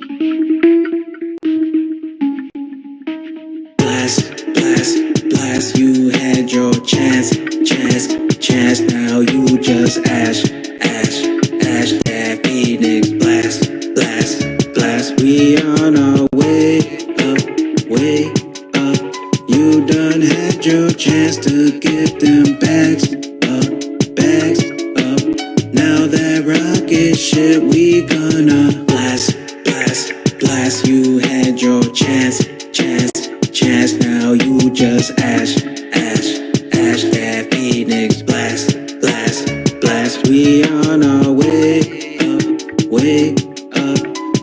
Blast, you had your chance, now you just ash, that Phoenix, blast, we on our way up, you done had your chance to get them bags up, now that rocket ship, we gonna blast, you had your chance, now you just ash, that Phoenix, blast, we on our way up,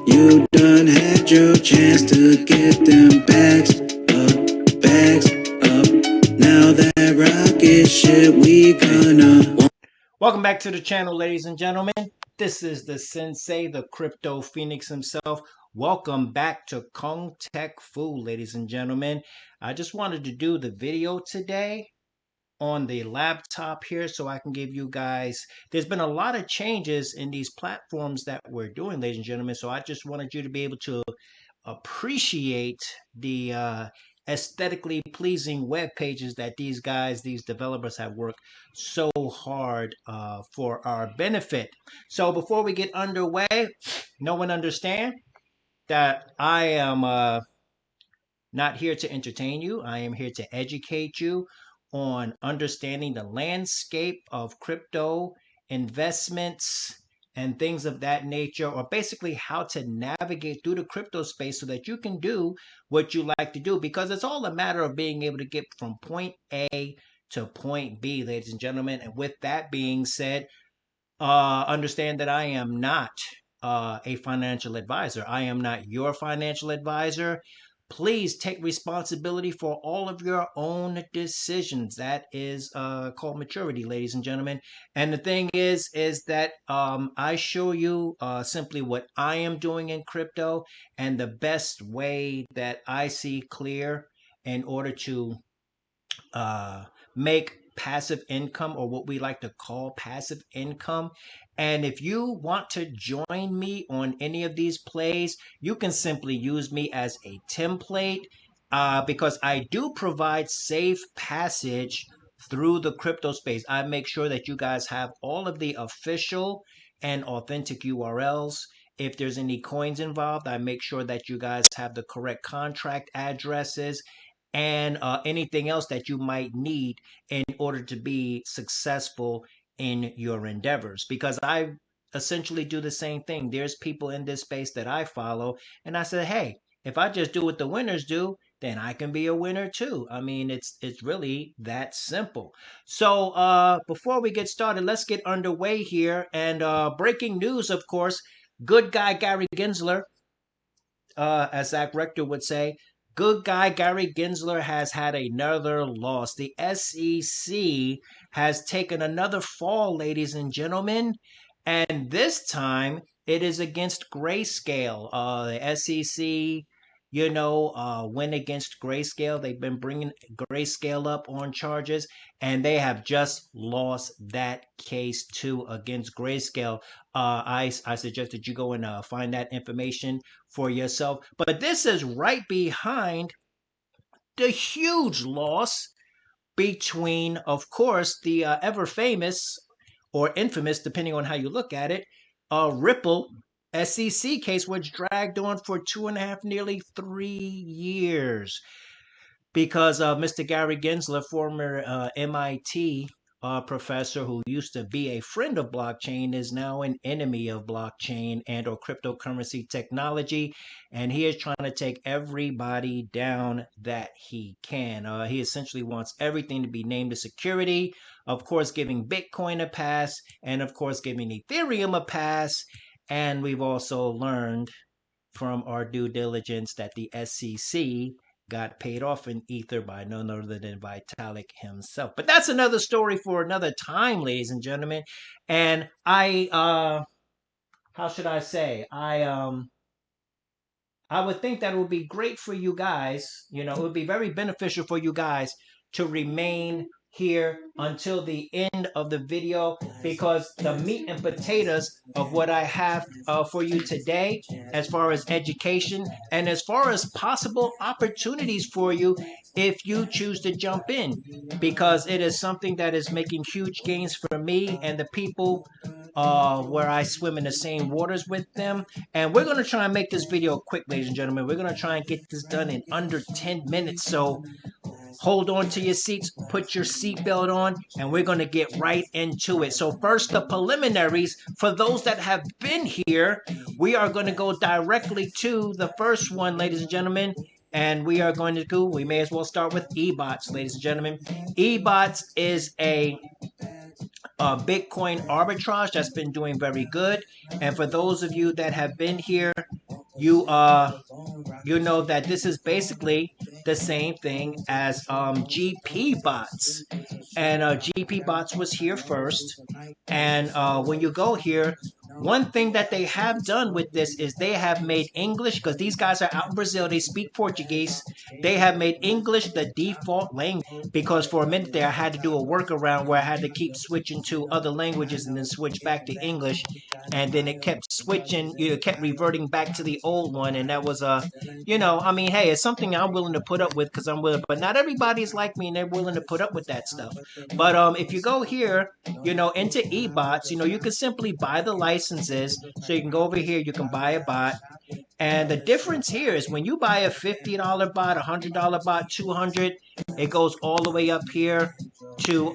you done had your chance to get them bags up, now that rocket ship, we gonna. Welcome back to the channel, ladies and gentlemen. This is the sensei, the crypto phoenix himself. Welcome back to Kung Tech Fu, ladies and gentlemen. I just wanted to do the video today on the laptop here so I can give you guys, there's been a lot of changes in these platforms that we're doing, ladies and gentlemen. So I just wanted you to be able to appreciate the aesthetically pleasing web pages that these developers have worked so hard for our benefit. So before we get underway, no one understand that I am not here to entertain you. I am here to educate you on understanding the landscape of crypto investments and things of that nature, or basically how to navigate through the crypto space so that you can do what you like to do, because it's all a matter of being able to get from point A to point B, ladies and gentlemen. And with that being said, understand that I am not a financial advisor. I am not your financial advisor. Please take responsibility for all of your own decisions. That is called maturity, ladies and gentlemen. And the thing is that I show you simply what I am doing in crypto and the best way that I see clear in order to make passive income, or what we like to call passive income. And if you want to join me on any of these plays, you can simply use me as a template, because I do provide safe passage through the crypto space. I make sure that you guys have all of the official and authentic URLs. If there's any coins involved, I make sure that you guys have the correct contract addresses and anything else that you might need in order to be successful in your endeavors. Because I essentially do the same thing. There's people in this space that I follow, and I said, hey, if I just do what the winners do, then I can be a winner too. I mean, it's really that simple. So before we get started, let's get underway here. And breaking news, of course, good guy Gary Gensler, as Zach Rector would say, good guy Gary Gensler has had another loss. The SEC has taken another fall, ladies and gentlemen, and this time it is against Grayscale. The SEC, went against Grayscale. They've been bringing Grayscale up on charges, and they have just lost that case too against Grayscale. I suggest that you go and find that information for yourself. But this is right behind the huge loss between, of course, the ever famous or infamous, depending on how you look at it, Ripple SEC case, which dragged on for 2.5, nearly 3 years, because Mr. Gary Gensler, former MIT professor who used to be a friend of blockchain, is now an enemy of blockchain and or cryptocurrency technology, and he is trying to take everybody down that he can. He essentially wants everything to be named a security, of course giving Bitcoin a pass, and of course giving Ethereum a pass. And we've also learned from our due diligence that the SEC got paid off in Ether by none other than Vitalik himself. But that's another story for another time, ladies and gentlemen. And how should I say? I would think that it would be great for you guys. It would be very beneficial for you guys to remain here until the end of the video, because the meat and potatoes of what I have for you today, as far as education and as far as possible opportunities for you if you choose to jump in, because it is something that is making huge gains for me and the people where I swim in the same waters with them. And we're going to try and make this video quick, ladies and gentlemen. We're going to try and get this done in under 10 minutes. So hold on to your seats, put your seatbelt on, and we're going to get right into it. So first, the preliminaries. For those that have been here, we are going to go directly to the first one, ladies and gentlemen. And we are going to go, we may as well start with eBots, ladies and gentlemen. eBots is a Bitcoin arbitrage that's been doing very good. And for those of you that have been here, you you know that this is basically the same thing as GP bots. And GP bots was here first. And when you go here, one thing that they have done with this is they have made English, because these guys are out in Brazil, they speak Portuguese. They have made English the default language, because for a minute there I had to do a workaround where I had to keep switching to other languages and then switch back to English, and then it kept switching, it kept reverting back to the old one. And that was I mean, hey, it's something I'm willing to put up with, because I'm willing, but not everybody's like me and they're willing to put up with that stuff. But if you go here, into eBots, you can simply buy the licenses. So you can go over here, you can buy a bot. And the difference here is when you buy a $50 bot, $100 bot, 200, it goes all the way up here to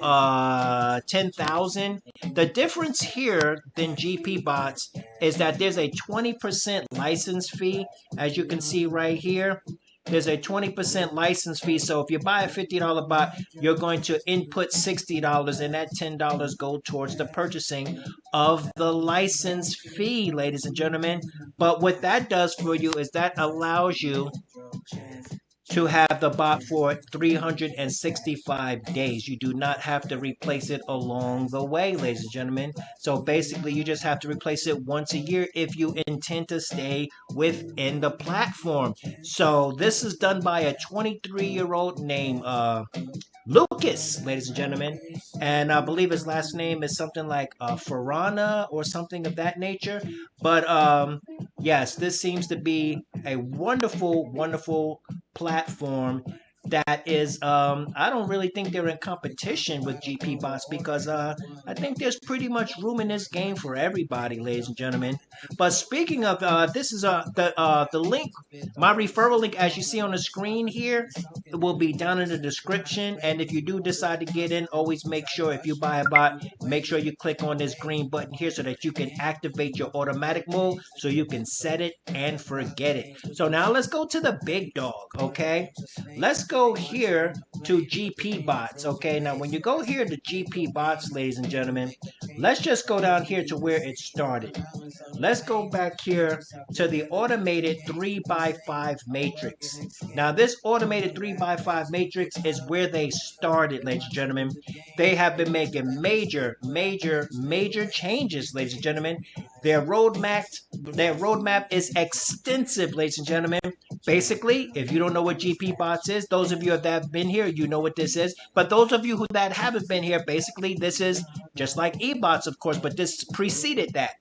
10,000. The difference here than GP bots is that there's a 20% license fee, as you can see right here. There's a 20% license fee. So if you buy a $50 bot, you're going to input $60, and that $10 go towards the purchasing of the license fee, ladies and gentlemen. But what that does for you is that allows you to have the bot for 365 days. You do not have to replace it along the way, ladies and gentlemen. So basically, you just have to replace it once a year if you intend to stay within the platform. So this is done by a 23-year-old named Lucas, ladies and gentlemen. And I believe his last name is something like Farana or something of that nature. But yes, this seems to be a wonderful, wonderful platform that is, I don't really think they're in competition with GP bots, because I think there's pretty much room in this game for everybody, ladies and gentlemen. But speaking of, this is the link, my referral link, as you see on the screen here, it will be down in the description. And if you do decide to get in, always make sure, if you buy a bot, make sure you click on this green button here so that you can activate your automatic mode, so you can set it and forget it. So now let's go to the big dog, okay? Let's go here to GP bots, okay? Now when you go here to GP bots, ladies and gentlemen, let's just go down here to where it started. Let's go back here to the automated 3x5 matrix. Now this automated 3x5 matrix is where they started, ladies and gentlemen. They have been making major changes, ladies and gentlemen. Their roadmap is extensive, ladies and gentlemen. Basically, if you don't know what GP bots is, those of you that have been here, you know what this is. But those of you that haven't been here, basically, this is just like eBots, of course, but this preceded that.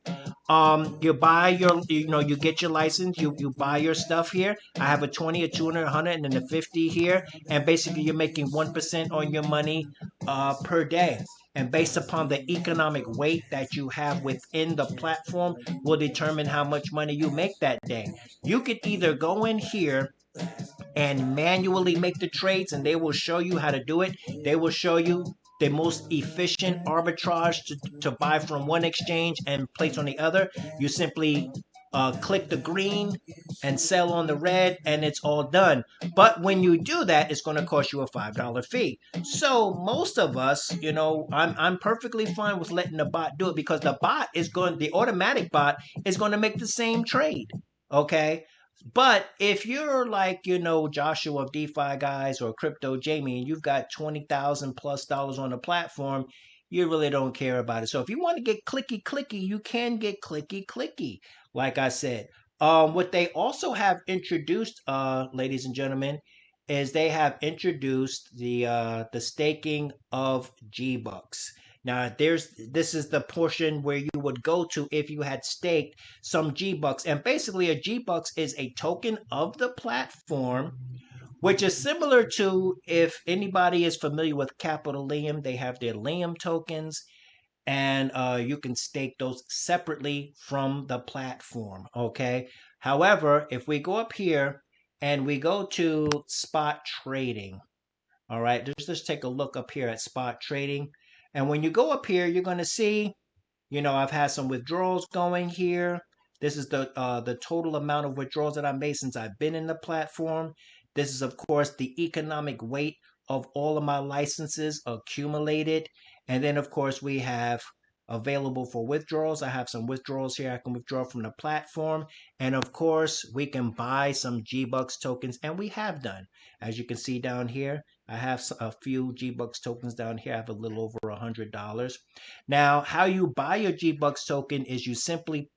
You buy you get your license, you buy your stuff here. I have a 20, a 200, 100, and then a 50 here. And basically, you're making 1% on your money per day. And based upon the economic weight that you have within the platform will determine how much money you make that day. You could either go in here and manually make the trades, and they will show you how to do it. They will show you the most efficient arbitrage to buy from one exchange and place on the other. You simply click the green and sell on the red, and it's all done. But when you do that, it's going to cost you a $5 fee. So most of us, I'm perfectly fine with letting the bot do it, because the automatic bot is going to make the same trade. Okay. But if you're like, Joshua of DeFi Guys or Crypto Jamie, and you've got $20,000+ on the platform, you really don't care about it. So if you want to get clicky, you can get clicky. Like I said, what they also have introduced, ladies and gentlemen, is they have introduced the staking of G-Bucks. Now, this is the portion where you would go to if you had staked some G-Bucks. And basically, a G-Bucks is a token of the platform, which is similar to, if anybody is familiar with Capitalium, they have their Lium tokens, and you can stake those separately from the platform. Okay. However, if we go up here and we go to spot trading, all right, just take a look up here at spot trading. And when you go up here, you're going to see, I've had some withdrawals going here. This is the total amount of withdrawals that I made since I've been in the platform. This is, of course, the economic weight of all of my licenses accumulated. And then, of course, we have available for withdrawals. I have some withdrawals here. I can withdraw from the platform. And of course, we can buy some G-Bucks tokens, and we have done. As you can see down here, I have a few G-Bucks tokens down here. I have a little over $100. Now, how you buy your G-Bucks token is you simply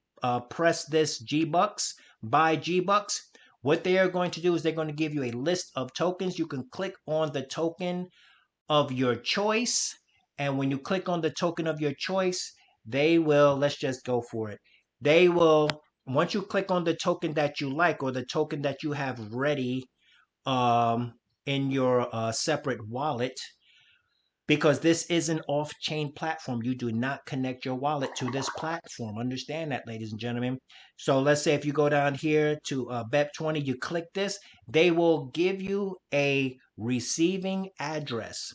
press this G-Bucks, buy G-Bucks. What they are going to do is they're going to give you a list of tokens. You can click on the token of your choice. And when you click on the token of your choice, they will, let's just go for it. They will, once you click on the token that you like or the token that you have ready in your separate wallet, because this is an off-chain platform. You do not connect your wallet to this platform. Understand that, ladies and gentlemen. So let's say if you go down here to BEP20, you click this, they will give you a receiving address.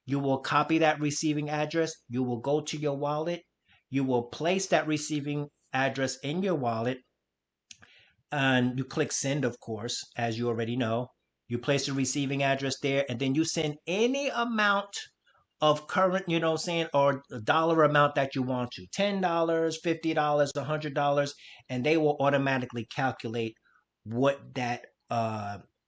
You will copy that receiving address. You will go to your wallet. You will place that receiving address in your wallet. And you click send, of course, as you already know. You place the receiving address there, and then you send any amount of current, or a dollar amount that you want to, $10, $50, $100, and they will automatically calculate what that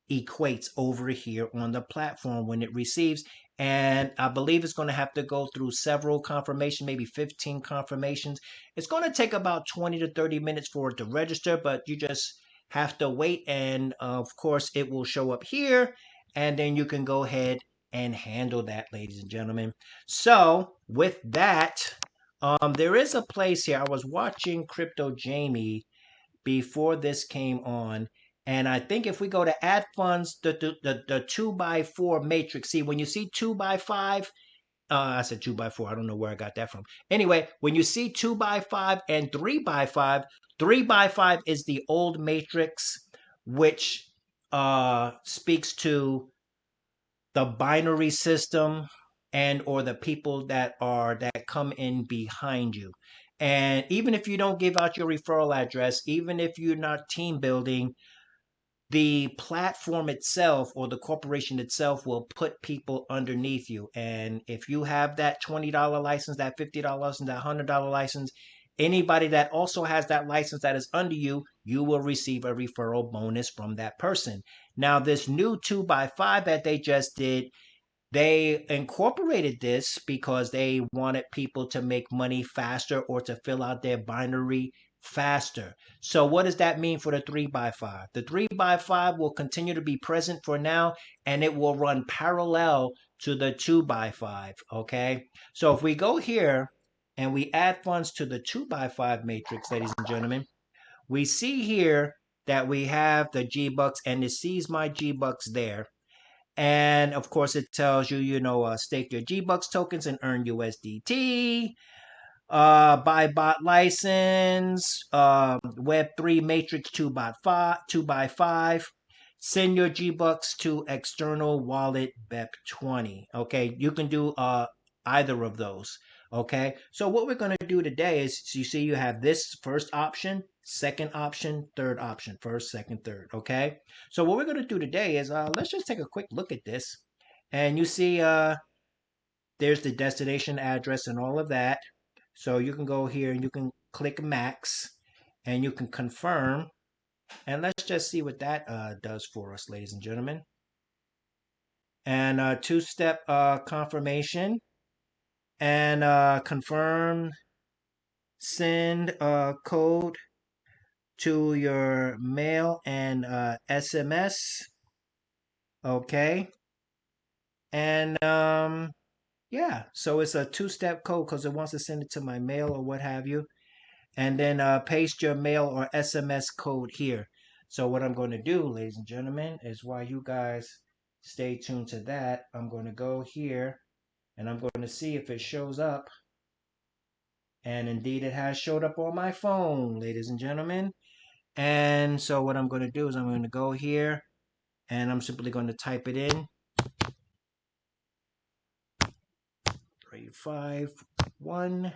equates over here on the platform when it receives. And I believe it's going to have to go through several confirmations, maybe 15 confirmations. It's going to take about 20 to 30 minutes for it to register, but you just have to wait. And of course, it will show up here, and then you can go ahead and handle that, ladies and gentlemen. So with that, there is a place here. I was watching Crypto Jamie before this came on, and I think if we go to add funds, the 2x4 matrix. See, when you see 2x5, I said 2x4. I don't know where I got that from. Anyway, when you see 2x5 and 3x5, 3x5 is the old matrix, which speaks to the binary system and or the people that come in behind you. And even if you don't give out your referral address, even if you're not team building, the platform itself or the corporation itself will put people underneath you. And if you have that $20 license, that $50 license, that $100 license, anybody that also has that license that is under you, you will receive a referral bonus from that person. Now, this new 2x5 that they just did, they incorporated this because they wanted people to make money faster or to fill out their binary faster. So what does that mean for the 3x5? The 3x5 will continue to be present for now, and it will run parallel to the 2x5. Okay. So if we go here and we add funds to the 2x5 matrix, ladies and gentlemen, we see here that we have the G-Bucks, and it sees my G-Bucks there. And of course, it tells you, stake your G-Bucks tokens and earn USDT. Buy bot license, Web3 matrix 2x5. Send your G-Bucks to external wallet BEP20. Okay, you can do either of those. Okay, so what we're going to do today is, you see you have this first option, second option, third option, first, second, third. Okay, so what we're going to do today is let's just take a quick look at this. And you see there's the destination address and all of that. So you can go here and you can click max and you can confirm. And let's just see what that does for us, ladies and gentlemen. And two-step confirmation. And confirm, send code to your mail and SMS. Okay. And yeah, so it's a two-step code because it wants to send it to my mail or what have you. And then paste your mail or SMS code here. So what I'm going to do, ladies and gentlemen, is while you guys stay tuned to that, I'm going to go here and I'm going to see if it shows up. And indeed, it has showed up on my phone, ladies and gentlemen. And so what I'm going to do is I'm going to go here and I'm simply going to type it in. 351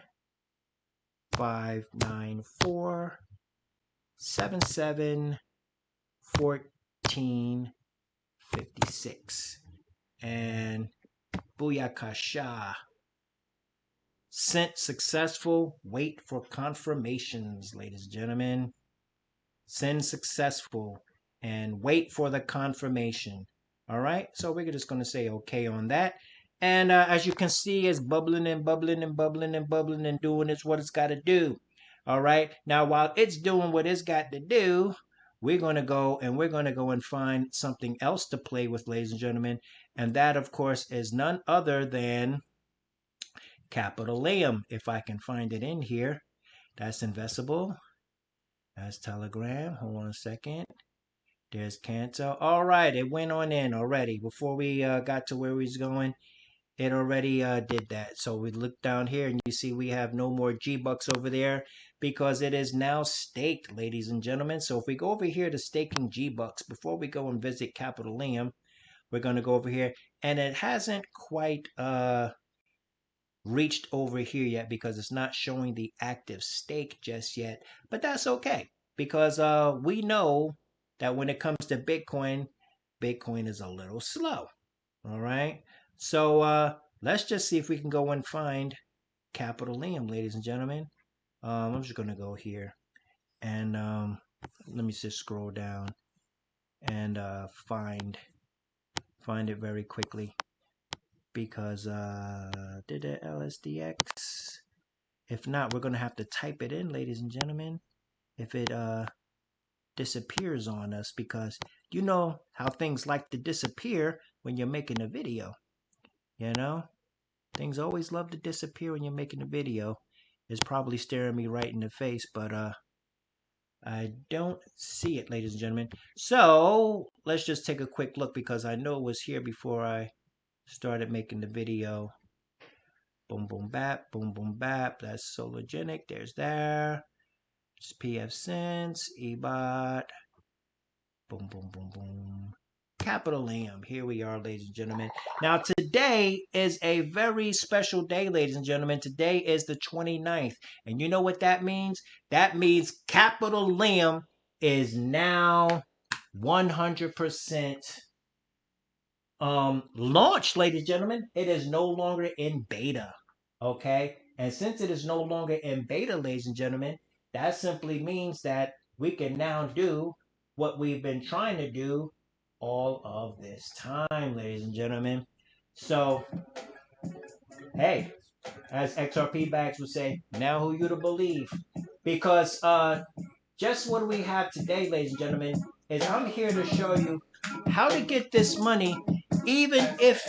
594 77 14 56. And booyakasha. Sent successful. Wait for confirmations, ladies and gentlemen. Send successful and wait for the confirmation. All right, so we're just going to say okay on that. And as you can see, it's bubbling and bubbling and bubbling and bubbling and doing it's what it's got to do. All right, now while it's doing what it's got to do, we're going to go and find something else to play with, ladies and gentlemen. And that, of course, is none other than Capitalium. If I can find it in here, that's investable. That's Telegram. Hold on a second. There's Canto. All right, it went on in already. Before we got to where we was going, it already did that. So we look down here and you see we have no more G-Bucks over there because it is now staked, ladies and gentlemen. So if we go over here to staking G-Bucks, before we go and visit Capitalium, we're going to go over here. And it hasn't quite reached over here yet because it's not showing the active stake just yet. But that's okay because we know that when it comes to Bitcoin, Bitcoin is a little slow. All right. So let's just see if we can go and find Capitalium, ladies and gentlemen. I'm just going to go here and let me just scroll down and find it very quickly because did it LSDX? If not, we're going to have to type it in, ladies and gentlemen, if it disappears on us, because you know how things like to disappear when you're making a video. You know, things always love to disappear when you're making a video. It's probably staring me right in the face, but I don't see it, ladies and gentlemen. So let's just take a quick look because I know it was here before I started making the video. Boom, boom, bap, boom, boom, bap. That's Sologenic. There's there. It's PF Sense, eBot. Boom, boom, boom, boom. Capitalium. Here we are, ladies and gentlemen. Now, today is a very special day, ladies and gentlemen. Today is the 29th. And you know what that means? That means Capitalium is now 100% launched, ladies and gentlemen. It is no longer in beta. Okay? And since it is no longer in beta, ladies and gentlemen, that simply means that we can now do what we've been trying to do all of this time, ladies and gentlemen. So, hey, as XRP Bags would say, now who you to believe? Because just what we have today, ladies and gentlemen, is I'm here to show you how to get this money, even if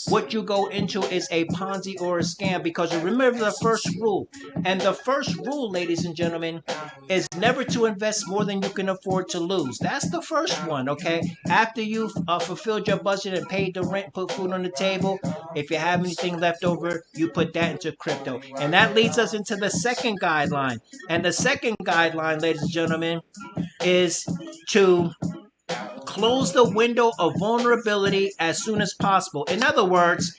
what you go into is a Ponzi or a scam. Because you remember the first rule. And the first rule, ladies and gentlemen, is never to invest more than you can afford to lose. That's the first one, okay? After you've fulfilled your budget and paid the rent, put food on the table, if you have anything left over, you put that into crypto. And that leads us into the second guideline. And the second guideline, ladies and gentlemen, is to close the window of vulnerability as soon as possible. In other words,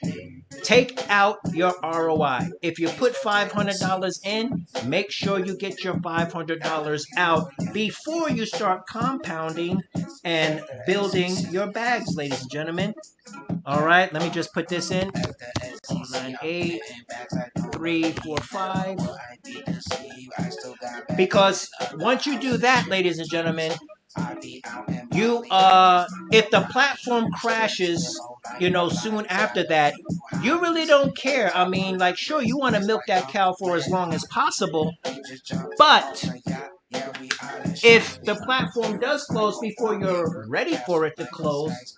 take out your ROI. If you put $500 in, make sure you get your $500 out before you start compounding and building your bags, ladies and gentlemen. All right, let me just put this in. 9, 8, 3, 4, 5. Because once you do that, ladies and gentlemen, you if the platform crashes, you know, soon after that, you really don't care. I mean, like, sure, you want to milk that cow for as long as possible, but if the platform does close before you're ready for it to close,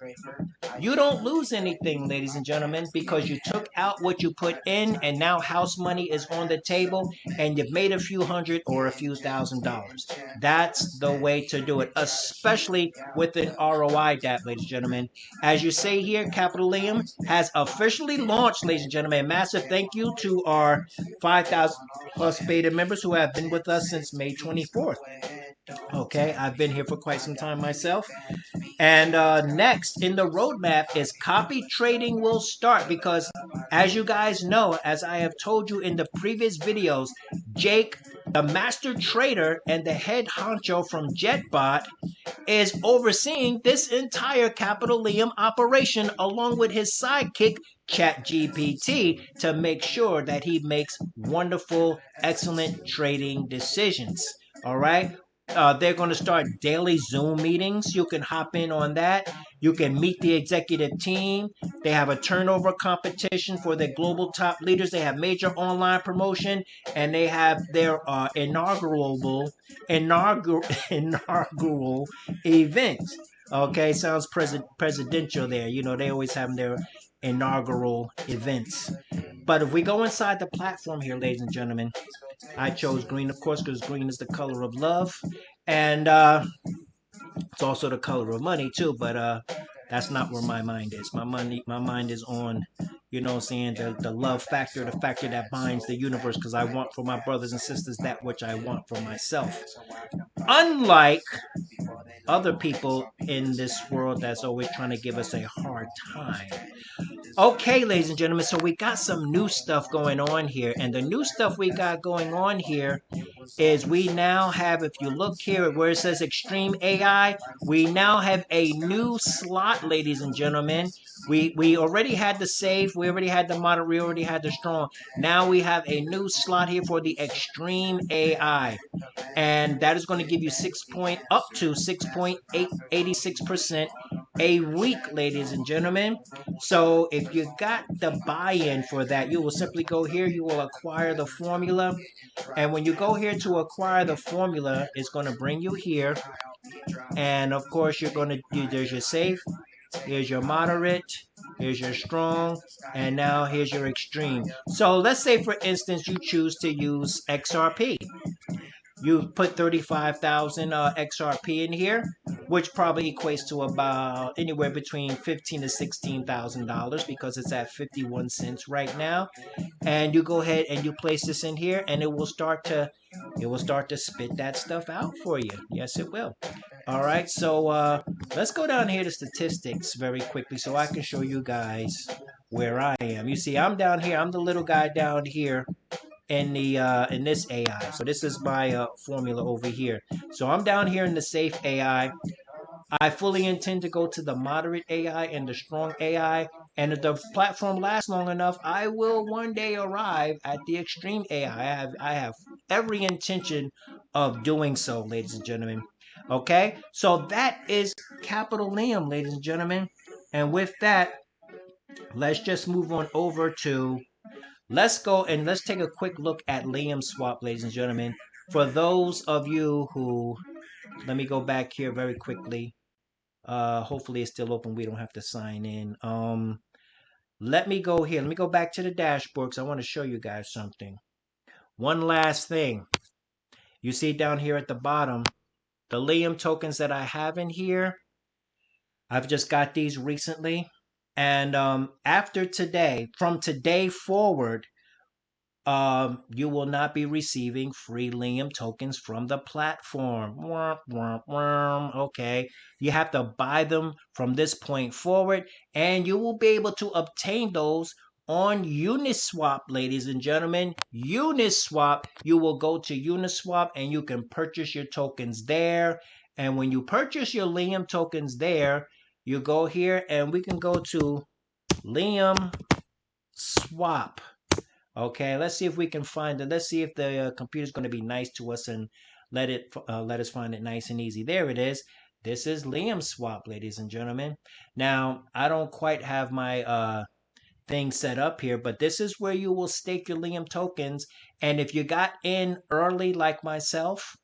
you don't lose anything, ladies and gentlemen, because you took out what you put in, and now house money is on the table, and you've made a few hundred or a few $1,000s. That's the way to do it, especially with an ROI DApp, ladies and gentlemen. As you say here, Capitalium has officially launched, ladies and gentlemen. A massive thank you to our 5,000 plus beta members who have been with us since May 24th. Okay, I've been here for quite some time myself. And next in the roadmap is copy trading will start because, as you guys know, as I have told you in the previous videos, Jake, the master trader and the head honcho from JetBot, is overseeing this entire Capitalium operation along with his sidekick, ChatGPT, to make sure that he makes wonderful, excellent trading decisions. All right. They're going to start daily Zoom meetings. You can hop in on that. You can meet the executive team. They have a turnover competition for their global top leaders. They have major online promotion, and they have their inaugural event. Okay, sounds presidential there. You know, they always have their inaugural events. But if we go inside the platform here, ladies and gentlemen, I chose green, of course, because green is the color of love. And it's also the color of money, too. But that's not where my mind is. My mind is on, you know what I'm saying, the love factor, the factor that binds the universe, because I want for my brothers and sisters that which I want for myself. Unlike other people in this world that's always trying to give us a hard time. Okay, ladies and gentlemen, so we got some new stuff going on here. And the new stuff we got going on here is we now have, if you look here where it says Extreme AI, we now have a new slot, ladies and gentlemen. We already had the safe, we already had the moderate, we already had the strong. Now we have a new slot here for the Extreme AI. And that is going to give you up to 6.86% a week, ladies and gentlemen. So if you got the buy-in for that, you will simply go here, you will acquire the formula. And when you go here to acquire the formula, it's going to bring you here. And of course, you're going to do, there's your safe, here's your moderate, here's your strong, and now here's your extreme. So let's say, for instance, you choose to use XRP. You put 35,000 XRP in here, which probably equates to about anywhere between $15,000 to $16,000 because it's at 51 cents right now. And you go ahead and you place this in here, and it will start to spit that stuff out for you. Yes, it will. All right, so let's go down here to statistics very quickly so I can show you guys where I am. You see, I'm down here. I'm the little guy down here in this AI. So this is my formula over here. So I'm down here in the safe AI. I fully intend to go to the moderate AI and the strong AI. And if the platform lasts long enough, I will one day arrive at the extreme AI. I have every intention of doing so, ladies and gentlemen. Okay, so that is Capitalium, ladies and gentlemen. And with that, let's just move on over to, let's go and let's take a quick look at Liam Swap, ladies and gentlemen. For those of you who, let me go back here very quickly. Hopefully it's still open. We don't have to sign in. Let me go here. Let me go back to the dashboard because I want to show you guys something. One last thing. You see down here at the bottom, the Liam tokens that I have in here. I've just got these recently. And after today, from today forward, you will not be receiving free Liam tokens from the platform. Okay, you have to buy them from this point forward, and you will be able to obtain those on Uniswap, ladies and gentlemen. Uniswap, you will go to Uniswap and you can purchase your tokens there. And when you purchase your Liam tokens there, you go here and we can go to Liam Swap. Okay, let's see if we can find it. Let's see if the computer's going to be nice to us and let us find it nice and easy. There it is. This is Liam Swap, ladies and gentlemen. Now, I don't quite have my thing set up here, but this is where you will stake your Liam tokens. And if you got in early like myself,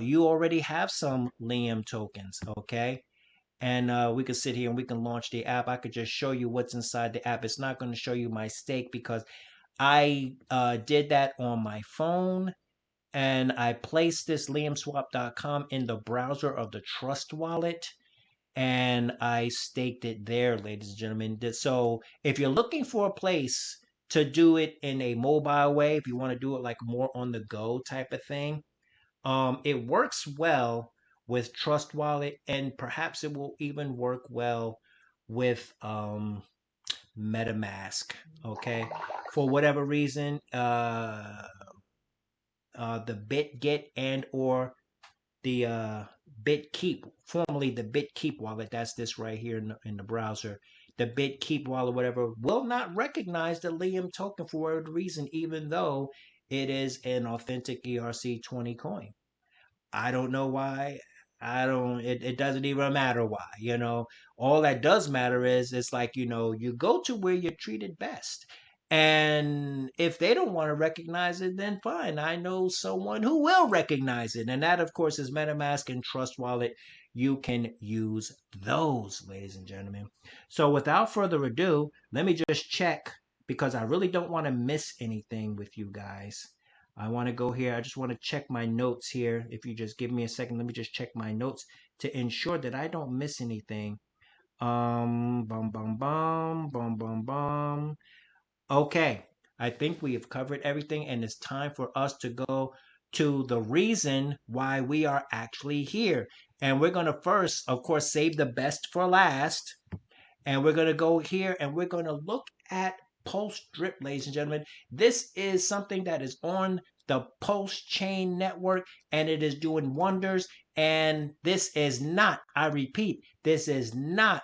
you already have some Liam tokens, okay? And we could sit here and we can launch the app. I could just show you what's inside the app. It's not going to show you my stake because I did that on my phone, and I placed this liamswap.com in the browser of the Trust wallet, and I staked it there, ladies and gentlemen. So if you're looking for a place to do it in a mobile way, if you want to do it like more on the go type of thing, it works well with Trust Wallet, and perhaps it will even work well with MetaMask. Okay, for whatever reason, the BitGet and or the BitKeep, formerly the BitKeep wallet, that's this right here in the browser. The BitKeep wallet, whatever, will not recognize the Liam token for whatever reason, even though it is an authentic ERC20 coin. I don't know why. I don't, it doesn't even matter why, you know. All that does matter is it's like, you know, you go to where you're treated best. And if they don't want to recognize it, then fine. I know someone who will recognize it. And that, of course, is MetaMask and Trust Wallet. You can use those, ladies and gentlemen. So without further ado, let me just check because I really don't want to miss anything with you guys. I want to go here. I just want to check my notes here. If you just give me a second, let me just check my notes to ensure that I don't miss anything. Bum, bum, bum, bum, bum, bum. Okay, I think we have covered everything, and it's time for us to go to the reason why we are actually here. And we're going to first, of course, save the best for last. And we're going to go here and we're going to look at PulseDrip, ladies and gentlemen. This is something that is on the Pulse Chain Network, and it is doing wonders. And this is not, I repeat, this is not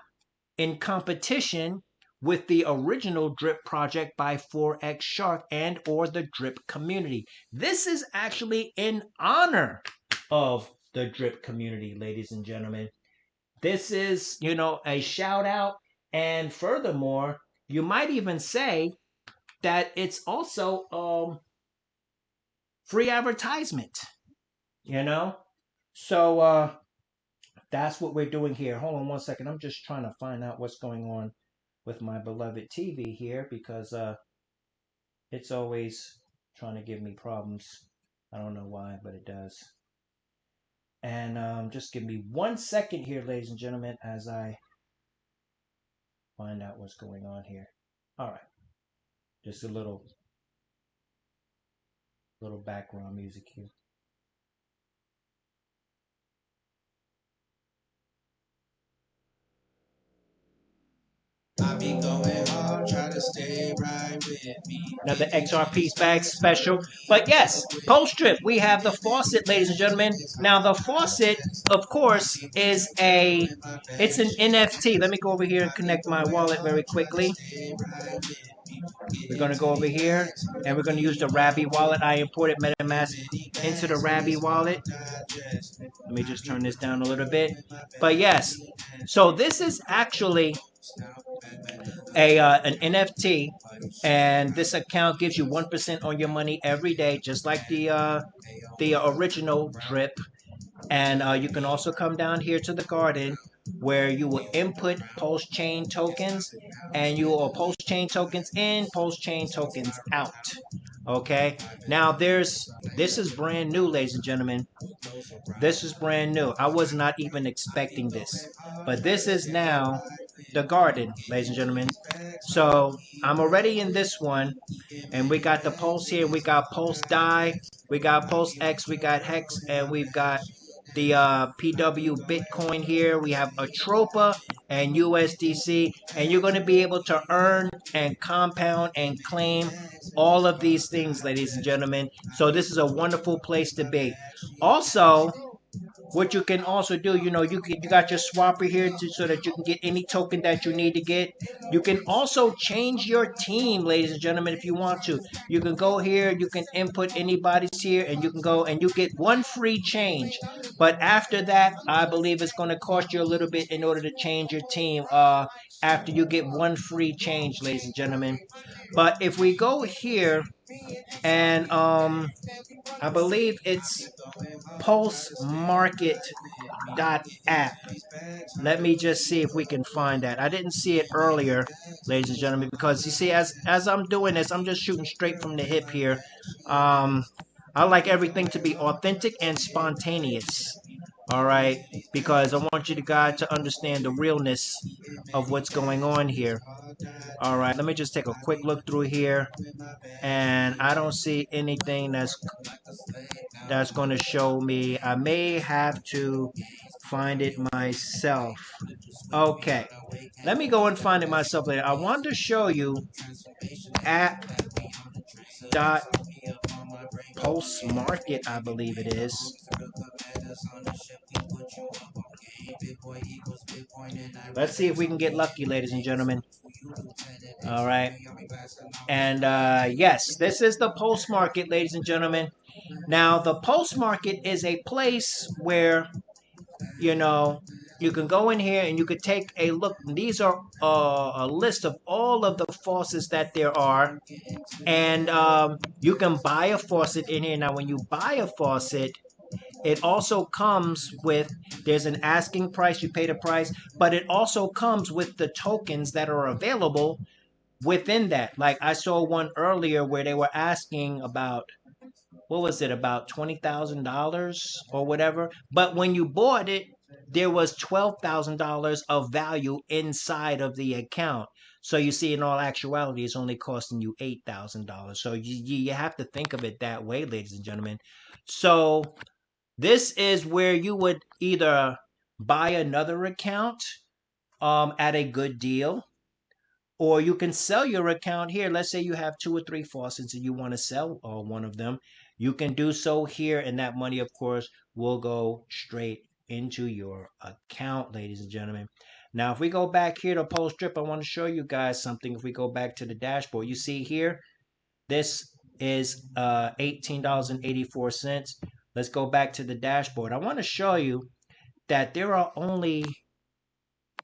in competition with the original Drip project by 4X Shark and or the Drip community. This is actually in honor of the Drip community, ladies and gentlemen. This is, you know, a shout out. And furthermore, you might even say that it's also free advertisement, you know? So that's what we're doing here. Hold on one second. I'm just trying to find out what's going on with my beloved TV here because it's always trying to give me problems. I don't know why, but it does. And just give me 1 second here, ladies and gentlemen, as I find out what's going on here. All right. Just a little background music here. I be going hard, try to stay right with me. Another XRP bag special. But yes, PulseDrip, we have the faucet, ladies and gentlemen. Now the faucet, of course, is it's an NFT. Let me go over here and connect my wallet very quickly. We're going to go over here and we're going to use the Rabby wallet. I imported MetaMask into the Rabby wallet. Let me just turn this down a little bit. But yes, so this is actually an NFT, and this account gives you 1% on your money every day, just like the original Drip. And you can also come down here to the garden where you will input Pulse Chain tokens, and you will Pulse Chain tokens in, Pulse Chain tokens out. Okay. Now this is brand new, ladies and gentlemen. This is brand new. I was not even expecting this, but this is now the garden, ladies and gentlemen. So I'm already in this one, and we got the Pulse here. We got Pulse Die, we got Pulse X, we got Hex, and we've got the PW Bitcoin here. We have Atropa and USDC, and you're going to be able to earn and compound and claim all of these things, ladies and gentlemen. So this is a wonderful place to be. Also, what you can also do, you know, you got your swapper here so that you can get any token that you need to get. You can also change your team, ladies and gentlemen, if you want to. You can go here, you can input anybody's here, and you can go and you get one free change. But after that, I believe it's going to cost you a little bit in order to change your team after you get one free change, ladies and gentlemen. But if we go here And I believe it's pulsemarket.app. Let me just see if we can find that. I didn't see it earlier, ladies and gentlemen, because you see, as I'm doing this, I'm just shooting straight from the hip here. Um, I like everything to be authentic and spontaneous. All right, because I want you guys to understand the realness of what's going on here. All right, let me just take a quick look through here, and I don't see anything that's going to show me. I may have to find it myself. Okay, let me go and find it myself later. I want to show you app dot pulse market, I believe it is. Let's see if we can get lucky, ladies and gentlemen. All right. And yes, this is the post market, ladies and gentlemen. Now, the post market is a place where, you know, you can go in here and you could take a look. These are a list of all of the faucets that there are. And you can buy a faucet in here. Now, when you buy a faucet, it also comes with, there's an asking price, you pay the price, but it also comes with the tokens that are available within that. Like I saw one earlier where they were asking about, what was it, about $20,000 or whatever. But when you bought it, there was $12,000 of value inside of the account. So you see, in all actuality, it's only costing you $8,000. So you have to think of it that way, ladies and gentlemen. So this is where you would either buy another account at a good deal, or you can sell your account here. Let's say you have 2 or 3 faucets and you want to sell one of them. You can do so here, and that money, of course, will go straight into your account, ladies and gentlemen. Now, if we go back here to PulseDrip, I want to show you guys something. If we go back to the dashboard, you see here, this is $18.84. Let's go back to the dashboard. I want to show you that there are only,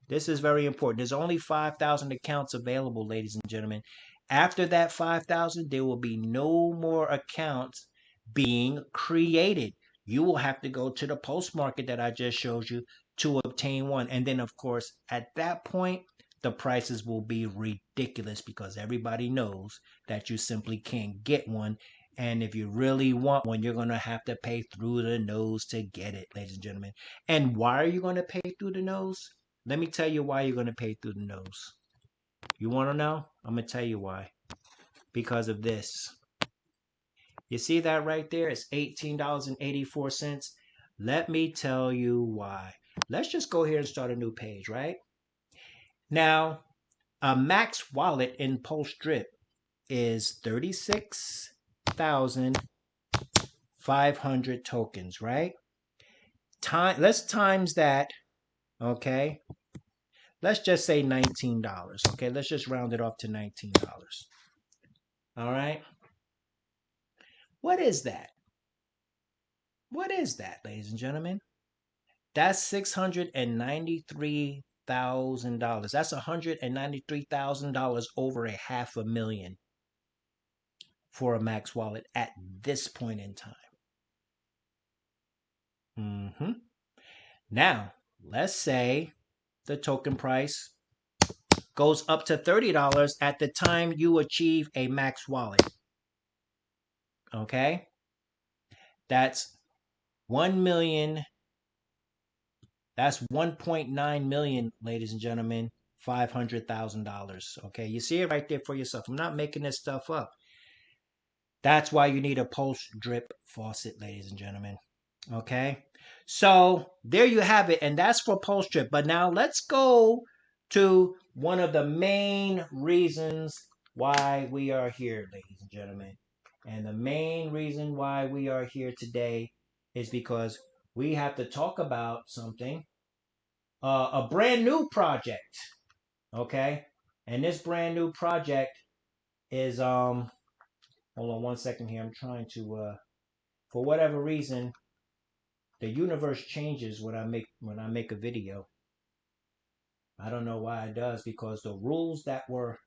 this is very important, there's only 5,000 accounts available, ladies and gentlemen. After that 5,000, there will be no more accounts being created. You will have to go to the post market that I just showed you to obtain one. And then, of course, at that point, the prices will be ridiculous because everybody knows that you simply can't get one. And if you really want one, you're going to have to pay through the nose to get it, ladies and gentlemen. And why are you going to pay through the nose? Let me tell you why you're going to pay through the nose. You want to know? I'm going to tell you why. Because of this. You see that right there? It's $18.84. Let me tell you why. Let's just go here and start a new page, right? Now, a max wallet in PulseDrip is 36,500 tokens, right? Let's times that, okay? Let's just say $19, okay? Let's just round it off to $19. All right? What is that? What is that, ladies and gentlemen? That's $693,000. That's $193,000 over a $500,000 for a max wallet at this point in time. Now, let's say the token price goes up to $30 at the time you achieve a max wallet. Okay? That's 1 million. That's 1.9 million, ladies and gentlemen, $500,000. Okay, you see it right there for yourself. I'm not making this stuff up. That's why you need a PulseDrip faucet, ladies and gentlemen. Okay, so there you have it, and that's for PulseDrip. But now let's go to one of the main reasons why we are here, ladies and gentlemen. And the main reason why we are here today is because we have to talk about something, a brand new project. Okay, and this brand new project is hold on one second here. I'm trying to for whatever reason, the universe changes when I make a video. I don't know why it does, because the rules that were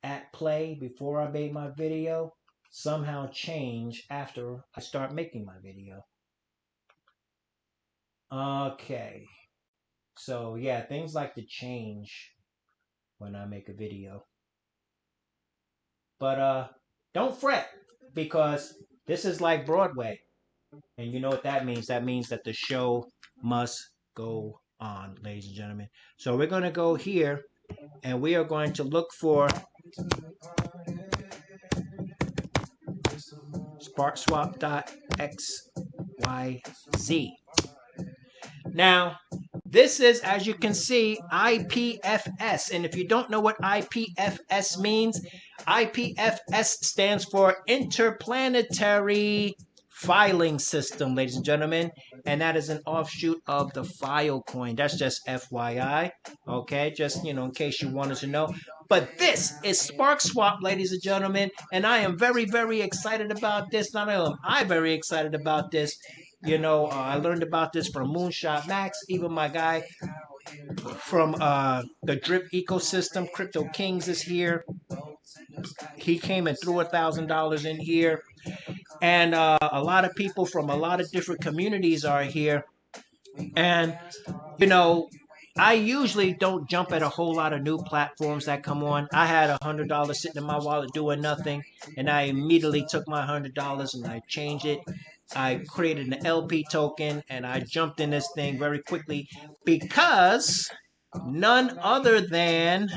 at play before I made my video somehow change after I start making my video. Okay. So yeah, things like to change when I make a video. But don't fret, because this is like Broadway. And you know what that means? That means that the show must go on, ladies and gentlemen. So we're going to go here and we are going to look for SparkSwap.xyz. Now, this is, as you can see, IPFS. And if you don't know what IPFS means, IPFS stands for Interplanetary Filing System, ladies and gentlemen. And that is an offshoot of the Filecoin. That's just FYI. Okay, just, in case you wanted to know. But this is SparkSwap, ladies and gentlemen. And I am very, very excited about this. Not only am I very excited about this, I learned about this from Moonshot Max. Even my guy from the Drip ecosystem, Crypto Kings, is here. He came and threw $1,000 in here. And a lot of people from a lot of different communities are here. And, I usually don't jump at a whole lot of new platforms that come on. I had $100 sitting in my wallet doing nothing, and I immediately took my $100 and I changed it. I created an LP token and I jumped in this thing very quickly because none other than,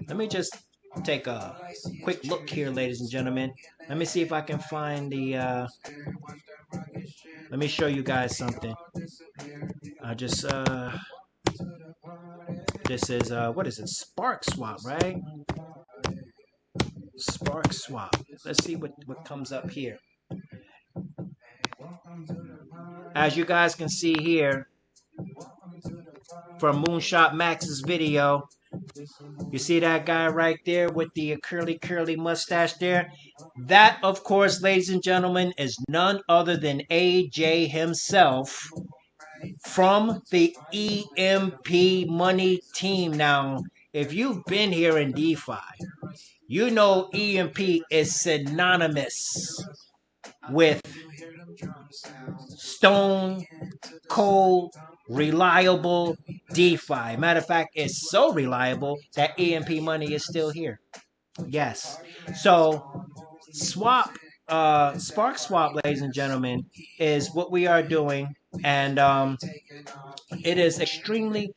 let me just take a quick look here, ladies and gentlemen. Let me see if I can find the, let me show you guys something. I just, this is, what is it? SparkSwap, right? SparkSwap. Let's see what comes up here. As you guys can see here from Moonshot Max's video, you see that guy right there with the curly mustache there? That, of course, ladies and gentlemen, is none other than AJ himself from the EMP Money team. Now, if you've been here in DeFi, you know EMP is synonymous with stone cold, reliable DeFi. Matter of fact, it's so reliable that EMP Money is still here. Yes. So SparkSwap, ladies and gentlemen, is what we are doing, and it is extremely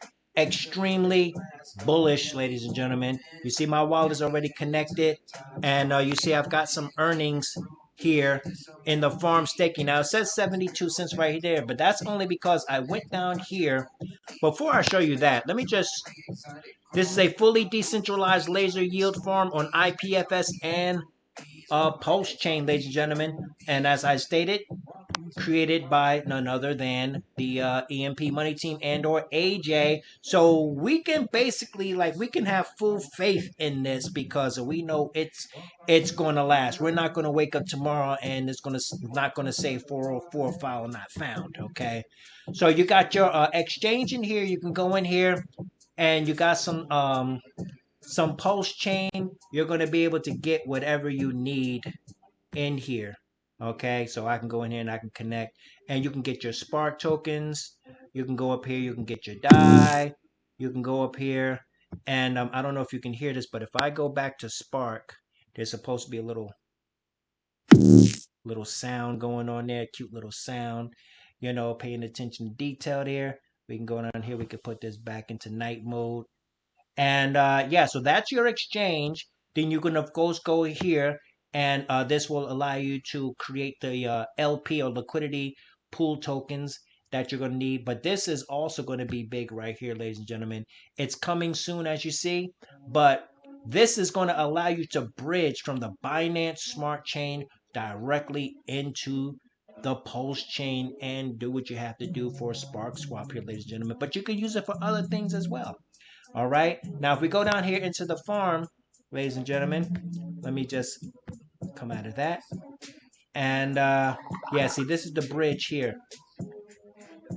bullish, ladies and gentlemen. You see my wallet is already connected, and you see I've got some earnings here in the farm staking. Now it says 72 cents right there, but that's only because I went down here. Before I show you that, let me just, this is a fully decentralized laser yield farm on IPFS and Pulse chain, ladies and gentlemen. And as I stated, created by none other than the EMP Money team and or AJ. So we can basically, we can have full faith in this because we know it's going to last. We're not going to wake up tomorrow and it's not going to say 404 file not found. Okay, so you got your exchange in here. You can go in here and you got some Pulse chain. You're going to be able to get whatever you need in here. Okay, so I can go in here and I can connect, and you can get your Spark tokens. You can go up here, you can get your DAI. You can go up here, and I don't know if you can hear this, but if I go back to Spark, there's supposed to be a little sound going on there, cute little sound. Paying attention to detail there. We can go down here. We could put this back into night mode. And yeah, so that's your exchange. Then you can, of course, go here, and this will allow you to create the LP or liquidity pool tokens that you're going to need. But this is also going to be big right here, ladies and gentlemen. It's coming soon, as you see. But this is going to allow you to bridge from the Binance Smart Chain directly into the Pulse chain and do what you have to do for SparkSwap here, ladies and gentlemen. But you can use it for other things as well. All right. Now, if we go down here into the farm, ladies and gentlemen, let me just come out of that. And yeah, see, this is the bridge here.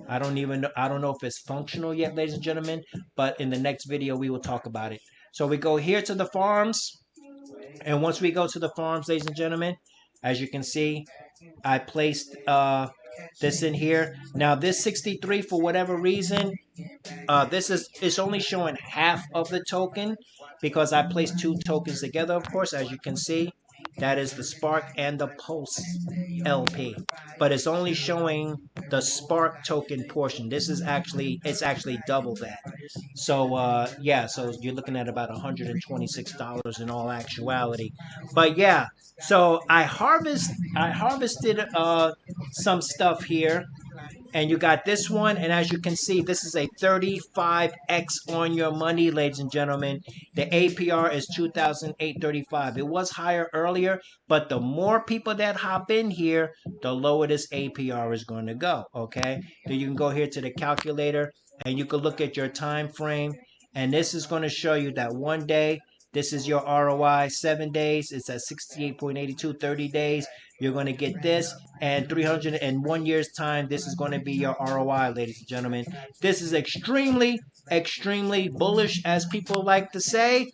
I don't know if it's functional yet, ladies and gentlemen, but in the next video, we will talk about it. So we go here to the farms. And once we go to the farms, ladies and gentlemen, As you can see, I placed this in here. Now this 63, for whatever reason, this is, it's only showing half of the token because I placed two tokens together, of course, as you can see. That is the Spark and the Pulse LP. But it's only showing the Spark token portion. This is actually, it's actually double that. So yeah, so you're looking at about $126 in all actuality. But yeah, so I harvested some stuff here, and you got this one, and as you can see, this is a 35x on your money, ladies and gentlemen. The APR is 2,835. It was higher earlier, but the more people that hop in here, the lower this APR is going to go. Okay, then you can go here to the calculator and you can look at your time frame, and this is going to show you that one day this is your ROI. 7 days, it's at 68.82. 30 days, you're going to get this. And 301 years time, this is going to be your ROI, ladies and gentlemen. This is extremely, extremely bullish, as people like to say.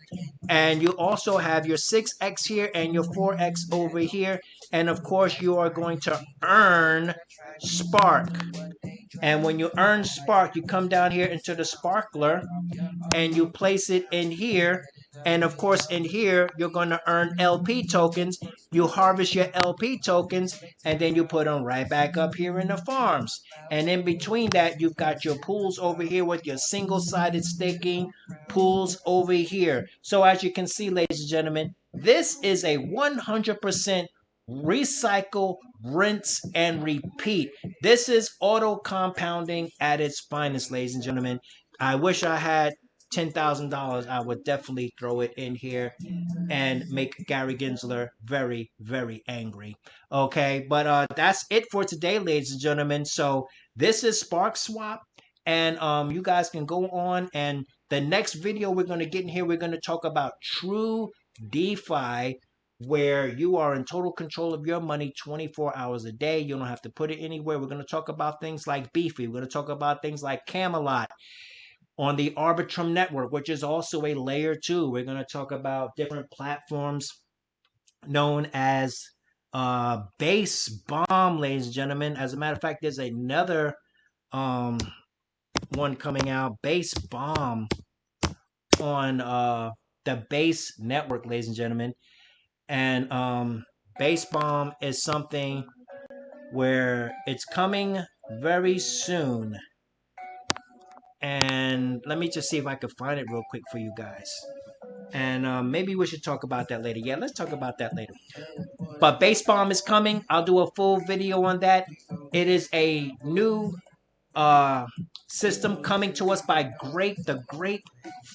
And you also have your 6x here and your 4x over here. And of course, you are going to earn Spark. And when you earn Spark, you come down here into the Sparkler and you place it in here. And of course, in here, you're going to earn LP tokens. You harvest your LP tokens, and then you put them right back up here in the farms. And in between that, you've got your pools over here with your single-sided staking pools over here. So as you can see, ladies and gentlemen, this is a 100% recycle, rinse, and repeat. This is auto compounding at its finest, ladies and gentlemen. I wish I had $10,000. I would definitely throw it in here and make Gary Gensler very, very angry. Okay, but that's it for today, ladies and gentlemen. So this is SparkSwap, and you guys can go on, and the next video we're going to get in here, we're going to talk about true DeFi, where you are in total control of your money 24 hours a day. You don't have to put it anywhere. We're going to talk about things like Beefy. We're going to talk about things like Camelot on the Arbitrum network, which is also a layer 2. We're going to talk about different platforms known as Base Bomb, ladies and gentlemen. As a matter of fact, there's another one coming out, Base Bomb, on the Base network, ladies and gentlemen. And Base Bomb is something where it's coming very soon. And let me just see if I can find it real quick for you guys. And maybe we should talk about that later. Yeah, let's talk about that later. But Base Bomb is coming. I'll do a full video on that. It is a new system coming to us by the Great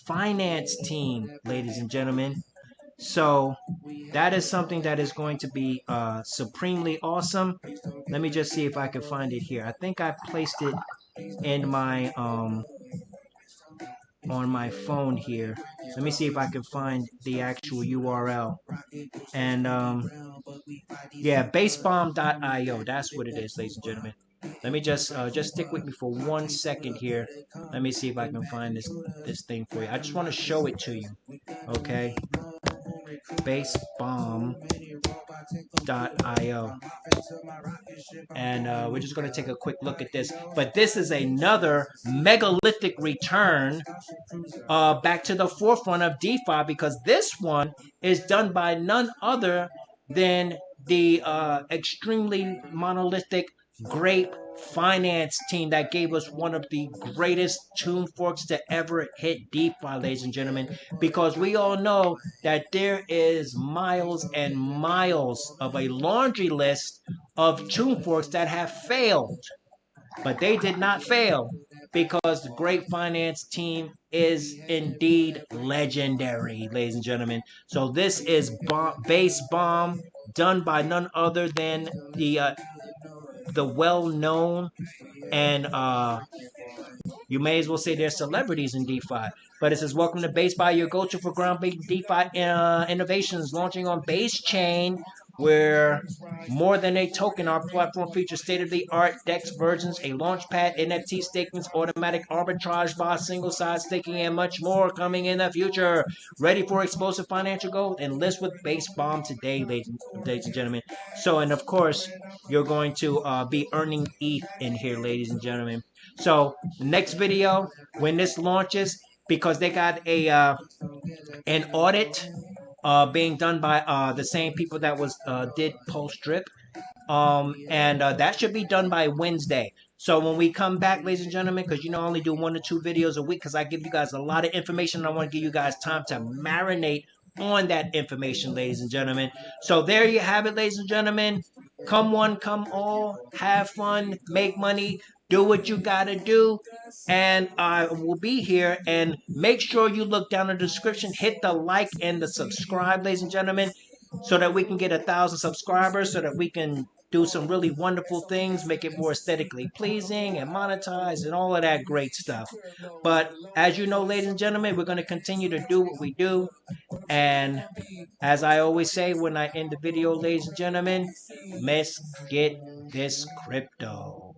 Finance team, ladies and gentlemen. So that is something that is going to be supremely awesome. Let me just see if I can find it here. I think I placed it in my on my phone here. Let me see if I can find the actual URL. And yeah, basebomb.io. That's what it is, ladies and gentlemen. Let me just stick with me for 1 second here. Let me see if I can find this thing for you. I just want to show it to you. Okay. Basebomb.io. And we're just going to take a quick look at this. But this is another megalithic return back to the forefront of DeFi, because this one is done by none other than the extremely monolithic Great Finance team that gave us one of the greatest tune forks to ever hit DeFi, ladies and gentlemen, because we all know that there is miles and miles of a laundry list of tune forks that have failed. But they did not fail because the Great Finance team is indeed legendary, ladies and gentlemen. So this is Base Bomb, done by none other than the well-known and you may as well say they're celebrities in DeFi. But it says, welcome to Base By, your go-to for groundbreaking DeFi innovations, launching on Base Chain We're more than a token. Our platform features state-of-the-art DEX versions, a launchpad, NFT stakings, automatic arbitrage bots, single-side staking, and much more coming in the future. Ready for explosive financial growth? Enlist with Base Bomb today, ladies and gentlemen. So, and of course, you're going to be earning ETH in here, ladies and gentlemen. So, the next video, when this launches, because they got a an audit being done by the same people that was did PULSEDRIP, and that should be done by Wednesday. So when we come back, ladies and gentlemen, because I only do 1 to 2 videos a week, because I give you guys a lot of information. I want to give you guys time to marinate on that information, ladies and gentlemen. So there you have it, ladies and gentlemen. Come one, come all, have fun, make money, do what you gotta do, and I will be here. And make sure you look down in the description, hit the like and the subscribe, ladies and gentlemen, so that we can get 1,000 subscribers, so that we can do some really wonderful things, make it more aesthetically pleasing and monetize and all of that great stuff. But as you know, ladies and gentlemen, we're going to continue to do what we do. And as I always say when I end the video, ladies and gentlemen, let's get this crypto.